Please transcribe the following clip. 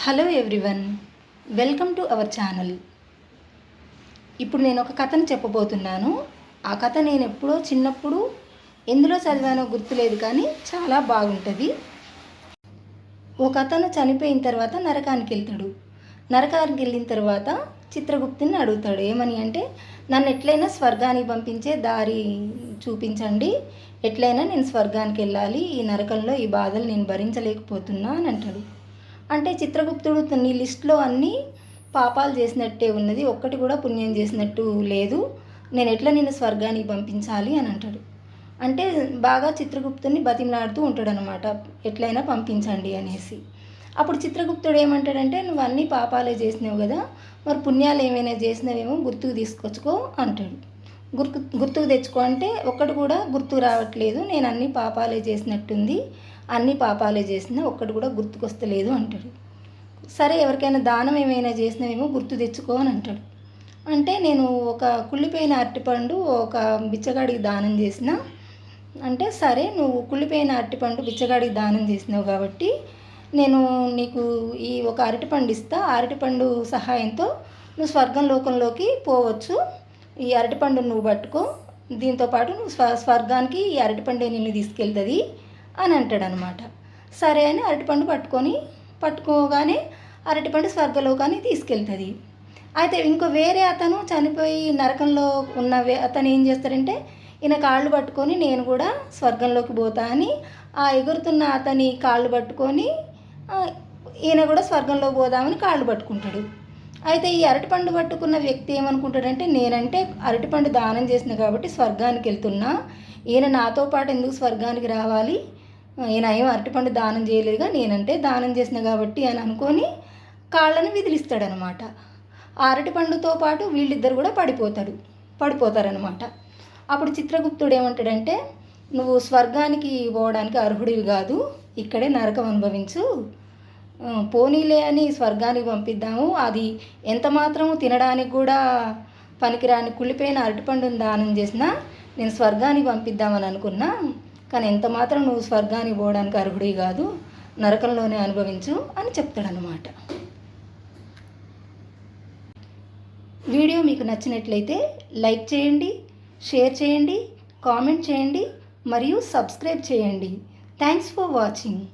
Hello everyone, welcome to our channel. ఇప్పుడు నేను ఒక కథను చెప్పబోతున్నాను. ఆ కథ నేను ఎప్పుడో చిన్నప్పుడు ఎందులో చదివానో గుర్తులేదు, కానీ చాలా బాగుంటుంది. ఒక అతను చనిపోయిన తర్వాత నరకానికి వెళ్తాడు. నరకానికి వెళ్ళిన తర్వాత చిత్రగుప్తుని అడుగుతాడు. ఏమని అంటే, నన్ను ఎట్లయినా స్వర్గానికి పంపించే దారి చూపించండి, ఎట్లయినా నేను స్వర్గానికి వెళ్ళాలి, ఈ నరకంలో ఈ బాధలు నేను భరించలేకపోతున్నా అని అంటాడు. అంటే చిత్రగుప్తుడు నీ లిస్టులో అన్నీ పాపాలు చేసినట్టే ఉన్నది, ఒక్కటి కూడా పుణ్యం చేసినట్టు లేదు, నేను ఎట్లా నిన్ను స్వర్గానికి పంపించాలి అని అంటాడు. అంటే బాగా చిత్రగుప్తుని బతిమలాడుతూ ఉంటాడు అనమాట, ఎట్లయినా పంపించండి అనేసి. అప్పుడు చిత్రగుప్తుడు ఏమంటాడంటే, నువ్వు అన్నీ పాపాలే చేసినావు కదా, మరి పుణ్యాలు ఏమైనా చేసినావేమో గుర్తుకు తీసుకొచ్చుకో అంటాడు. గుర్తుకు తెచ్చుకో అంటే ఒక్కటి కూడా గుర్తుకు రావట్లేదు, నేను అన్ని పాపాలే చేసినట్టుంది, అన్ని పాపాలే చేసినా ఒక్కటి కూడా గుర్తుకొస్తలేదు అంటాడు. సరే, ఎవరికైనా దానం ఏమైనా చేసినావేమో గుర్తు తెచ్చుకో అని అంటాడు. అంటే నేను ఒక కుళ్ళిపోయిన అరటిపండు ఒక బిచ్చగాడికి దానం చేసిన అంటే, సరే నువ్వు కుళ్ళిపోయిన అరటిపండు బిచ్చగాడికి దానం చేసినావు కాబట్టి నేను నీకు ఈ ఒక అరటిపండు ఇస్తా, అరటిపండు సహాయంతో నువ్వు స్వర్గం లోకంలోకి పోవచ్చు, ఈ అరటిపండు నువ్వు పట్టుకో, దీంతోపాటు నువ్వు స్వర్గానికి ఈ అరటిపండే నిన్ను తీసుకెళ్తుంది అని అంటాడు అనమాట. సరే అని అరటిపండు పట్టుకోగానే అరటిపండు స్వర్గలోకానికి తీసుకెళ్తుంది. అయితే ఇంకో వేరే అతను చనిపోయి నరకంలో ఉన్న అతను ఏం చేస్తాడంటే, ఈయన కాళ్ళు పట్టుకొని నేను కూడా స్వర్గంలోకి పోతా అని ఆ ఎగురుతున్న అతని కాళ్ళు పట్టుకొని ఈయన కూడా స్వర్గంలో పోదామని కాళ్ళు పట్టుకుంటాడు. అయితే ఈ అరటిపండు పట్టుకున్న వ్యక్తి ఏమనుకుంటాడంటే, నేనంటే అరటిపండు దానం చేసిన కాబట్టి స్వర్గానికి వెళ్తున్నా, ఈయన నాతో పాటు ఎందుకు స్వర్గానికి రావాలి, ఈయన ఏం అరటిపండు దానం చేయలేదుగా, నేనంటే దానం చేసిన కాబట్టి అని అనుకొని కాళ్ళను విదిలిస్తాడనమాట. ఆ అరటిపండుతో పాటు వీళ్ళిద్దరు కూడా పడిపోతారనమాట. అప్పుడు చిత్రగుప్తుడు ఏమంటాడంటే, నువ్వు స్వర్గానికి పోవడానికి అర్హుడివి కాదు, ఇక్కడే నరకం అనుభవించు, పోనీలే అని స్వర్గానికి పంపిద్దాము, అది ఎంత మాత్రము తినడానికి కూడా పనికిరాని కుళ్ళిపోయిన అరటిపండుని దానం చేసినా నేను స్వర్గానికి పంపిద్దామని అనుకున్నా, కానీ ఎంత మాత్రం నువ్వు స్వర్గానికి పోవడానికి అర్హుడి కాదు, నరకంలోనే అనుభవించు అని చెప్తాడనమాట. వీడియో మీకు నచ్చినట్లయితే లైక్ చేయండి, షేర్ చేయండి, కామెంట్ చేయండి మరియు సబ్స్క్రైబ్ చేయండి. Thanks for watching.